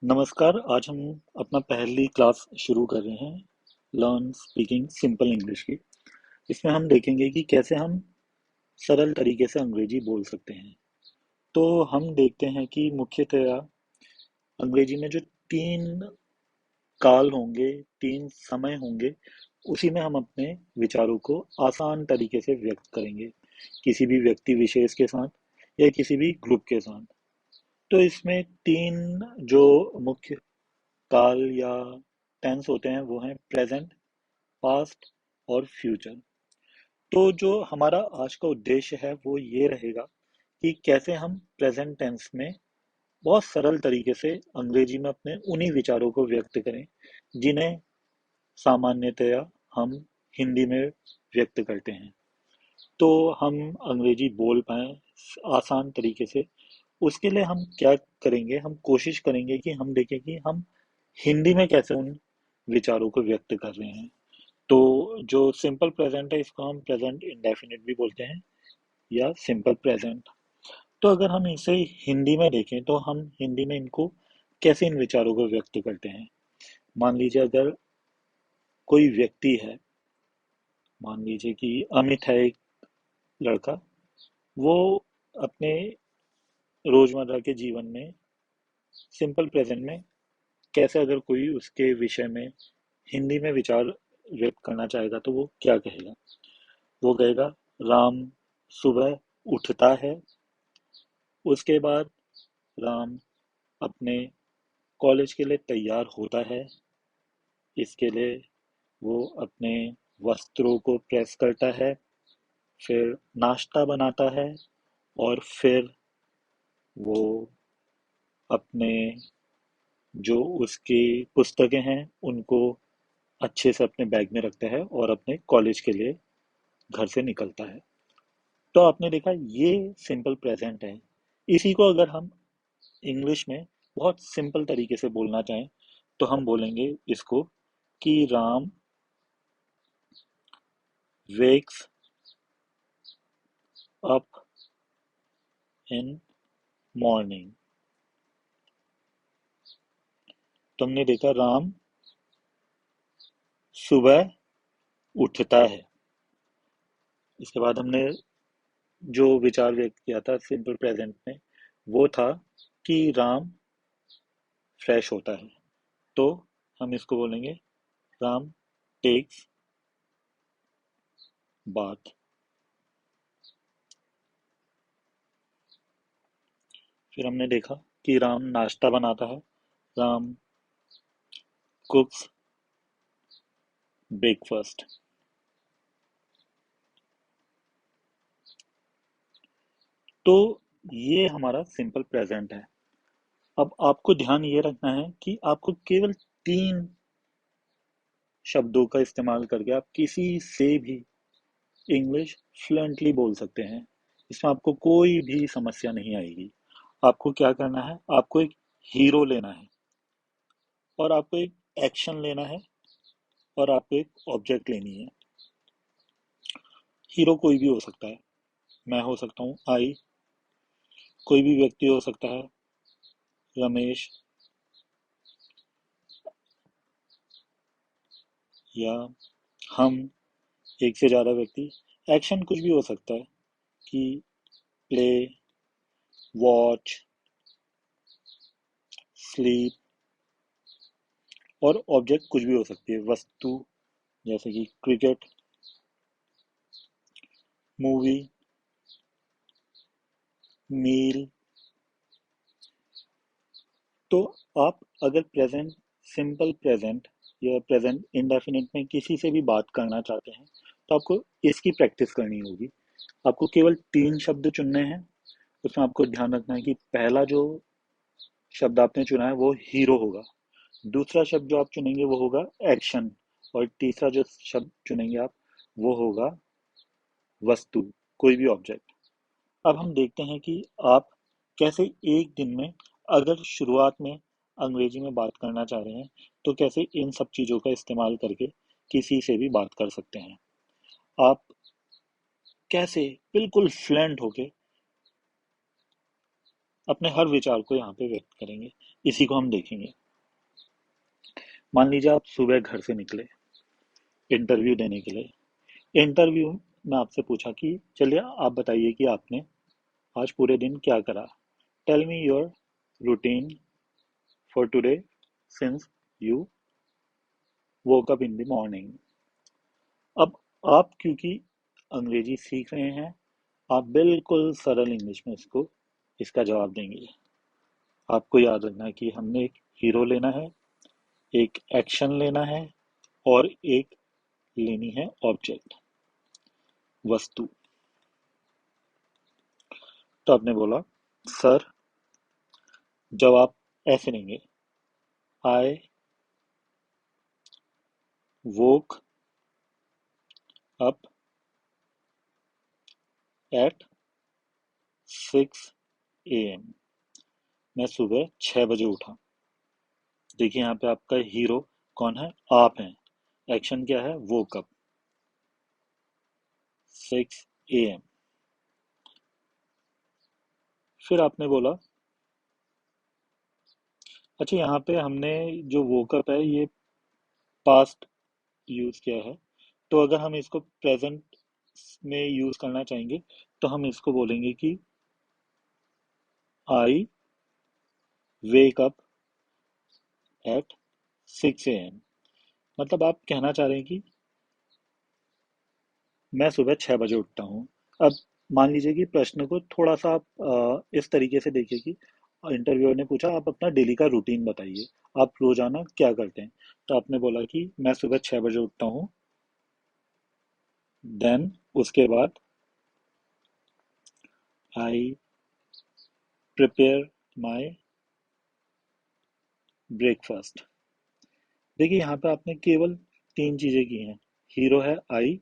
नमस्कार। आज हम अपना पहली क्लास शुरू कर रहे हैं लर्न स्पीकिंग सिंपल इंग्लिश की। इसमें हम देखेंगे कि कैसे हम सरल तरीके से अंग्रेजी बोल सकते हैं। तो हम देखते हैं कि मुख्यतया अंग्रेजी में जो तीन काल होंगे, तीन समय होंगे, उसी में हम अपने विचारों को आसान तरीके से व्यक्त करेंगे, किसी भी व्यक्ति विशेष के साथ या किसी भी ग्रुप के साथ। तो इसमें तीन जो मुख्य काल या टेंस होते हैं वो हैं प्रेजेंट, पास्ट और फ्यूचर। तो जो हमारा आज का उद्देश्य है वो ये रहेगा कि कैसे हम प्रेजेंट टेंस में बहुत सरल तरीके से अंग्रेजी में अपने उन्हीं विचारों को व्यक्त करें जिन्हें सामान्यतया हम हिंदी में व्यक्त करते हैं। तो हम अंग्रेजी बोल पाएँ आसान तरीके से, उसके लिए हम क्या करेंगे, हम कोशिश करेंगे कि हम देखें कि हम हिंदी में कैसे उन विचारों को व्यक्त कर रहे हैं। तो जो सिंपल प्रेजेंट है इसको हम प्रेजेंट इंडेफिनिट भी बोलते हैं या सिंपल प्रेजेंट। तो अगर हम इसे हिंदी में देखें तो हम हिंदी में इनको कैसे इन विचारों को व्यक्त करते हैं। मान लीजिए अगर कोई व्यक्ति है, मान लीजिए कि अमित है एक लड़का, वो अपने रोजमर्रा के जीवन में सिंपल प्रेजेंट में कैसे अगर कोई उसके विषय में हिंदी में विचार व्यक्त करना चाहेगा तो वो क्या कहेगा। वो कहेगा राम सुबह उठता है, उसके बाद राम अपने कॉलेज के लिए तैयार होता है, इसके लिए वो अपने वस्त्रों को प्रेस करता है, फिर नाश्ता बनाता है और फिर वो अपने जो उसकी पुस्तकें हैं उनको अच्छे से अपने बैग में रखता है और अपने कॉलेज के लिए घर से निकलता है। तो आपने देखा ये सिंपल प्रेजेंट है। इसी को अगर हम इंग्लिश में बहुत सिंपल तरीके से बोलना चाहें तो हम बोलेंगे इसको कि Ram wakes up in morning. तुमने देखा राम सुबह उठता है। इसके बाद हमने जो विचार व्यक्त किया था सिंपल प्रेजेंट में वो था कि राम फ्रेश होता है। तो हम इसको बोलेंगे राम टेक्स बाथ। फिर हमने देखा कि राम नाश्ता बनाता है, राम कुक्स ब्रेकफास्ट। तो ये हमारा सिंपल प्रेजेंट है। अब आपको ध्यान ये रखना है कि आपको केवल तीन शब्दों का इस्तेमाल करके आप किसी से भी इंग्लिश फ्लुएंटली बोल सकते हैं। इसमें आपको कोई भी समस्या नहीं आएगी। आपको क्या करना है, आपको एक हीरो लेना है और आपको एक एक्शन लेना है और आपको एक ऑब्जेक्ट लेनी है। हीरो कोई भी हो सकता है, मैं हो सकता हूँ आई, कोई भी व्यक्ति हो सकता है रमेश, या हम, एक से ज़्यादा व्यक्ति। एक्शन कुछ भी हो सकता है कि प्ले, वॉच, स्लीप। और ऑब्जेक्ट कुछ भी हो सकती है, वस्तु, जैसे कि क्रिकेट, मूवी, मील। तो आप अगर प्रेजेंट सिंपल प्रेजेंट या प्रेजेंट इंडेफिनिट में किसी से भी बात करना चाहते हैं तो आपको इसकी प्रैक्टिस करनी होगी। आपको केवल तीन शब्द चुनने हैं। उसमें आपको ध्यान रखना है कि पहला जो शब्द आपने चुना है वो हीरो होगा, दूसरा शब्द जो आप चुनेंगे वो होगा एक्शन, और तीसरा जो शब्द चुनेंगे आप वो होगा वस्तु, कोई भी ऑब्जेक्ट। अब हम देखते हैं कि आप कैसे एक दिन में अगर शुरुआत में अंग्रेजी में बात करना चाह रहे हैं तो कैसे इन सब चीज़ों का इस्तेमाल करके किसी से भी बात कर सकते हैं। आप कैसे बिल्कुल फ्लुएंट होके अपने हर विचार को यहाँ पे व्यक्त करेंगे। इसी को हम देखेंगे। मान लीजिए आप सुबह घर से निकले इंटरव्यू देने के लिए। इंटरव्यू में आपसे पूछा कि चलिए आप बताइए कि आपने आज पूरे दिन क्या करा। Tell me your routine for today since you woke up in the morning. अब आप क्योंकि अंग्रेजी सीख रहे हैं, आप बिल्कुल सरल इंग्लिश में इसका जवाब देंगे। आपको याद रखना है कि हमने एक हीरो लेना है, एक एक्शन लेना है और एक लेनी है ऑब्जेक्ट, वस्तु। तो आपने बोला सर, जब आप ऐसे लेंगे, आई वोक अप एट 6 AM। मैं सुबह 6 बजे उठा। देखिए यहाँ पे आपका हीरो कौन है? आप हैं। एक्शन क्या है? Woke up 6 AM। फिर आपने बोला अच्छा, यहाँ पे हमने जो वोकअप है ये पास्ट यूज किया है, तो अगर हम इसको प्रेजेंट में यूज करना चाहेंगे तो हम इसको बोलेंगे कि I wake up at 6 AM। मतलब आप कहना चाह रहे हैं कि मैं सुबह 6 बजे उठता हूँ। अब मान लीजिए कि प्रश्न को थोड़ा सा आप इस तरीके से देखिए कि इंटरव्यूअर ने पूछा आप अपना डेली का रूटीन बताइए, आप रोजाना क्या करते हैं। तो आपने बोला कि मैं सुबह 6 बजे उठता हूँ, देन उसके बाद आई प्रिपेयर माई ब्रेकफास्ट। देखिए यहाँ पे आपने केवल 3 चीजें की हैं। हीरो है आई,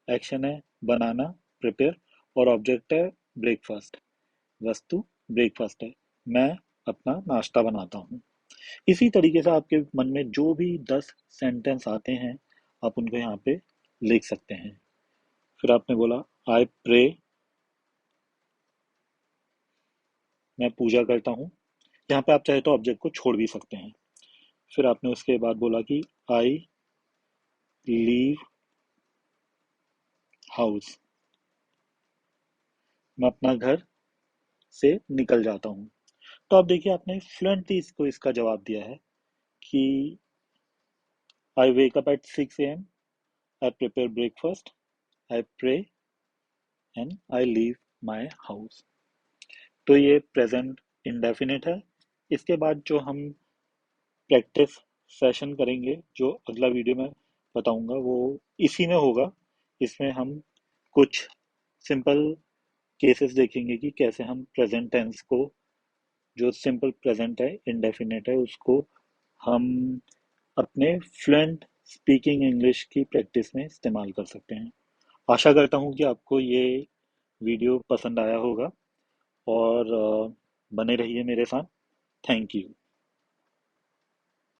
एक्शन है बनाना प्रिपेयर, और ऑब्जेक्ट है ब्रेकफास्ट, वस्तु ब्रेकफास्ट है। मैं अपना नाश्ता बनाता हूँ। इसी तरीके से आपके मन में जो भी 10 सेंटेंस आते हैं आप उनको यहाँ पे लिख सकते हैं। फिर आपने बोला आई प्रे, मैं पूजा करता हूँ। यहाँ पे आप चाहे तो ऑब्जेक्ट को छोड़ भी सकते हैं। फिर आपने उसके बाद बोला कि आई लीव हाउस, मैं अपना घर से निकल जाता हूँ। तो आप देखिए आपने फ्लुएंटली इसको इसका जवाब दिया है कि I wake up at 6 AM, I prepare breakfast, I pray and I leave my house. तो ये प्रेजेंट इंडेफिनिट है। इसके बाद जो हम प्रैक्टिस सेशन करेंगे, जो अगला वीडियो में बताऊंगा, वो इसी में होगा। इसमें हम कुछ सिंपल केसेस देखेंगे कि कैसे हम प्रेजेंट टेंस को, जो सिंपल प्रेजेंट है इंडेफिनिट है, उसको हम अपने फ्लुएंट स्पीकिंग इंग्लिश की प्रैक्टिस में इस्तेमाल कर सकते हैं। आशा करता हूँ कि आपको ये वीडियो पसंद आया होगा और बने रहिए मेरे साथ। Thank you.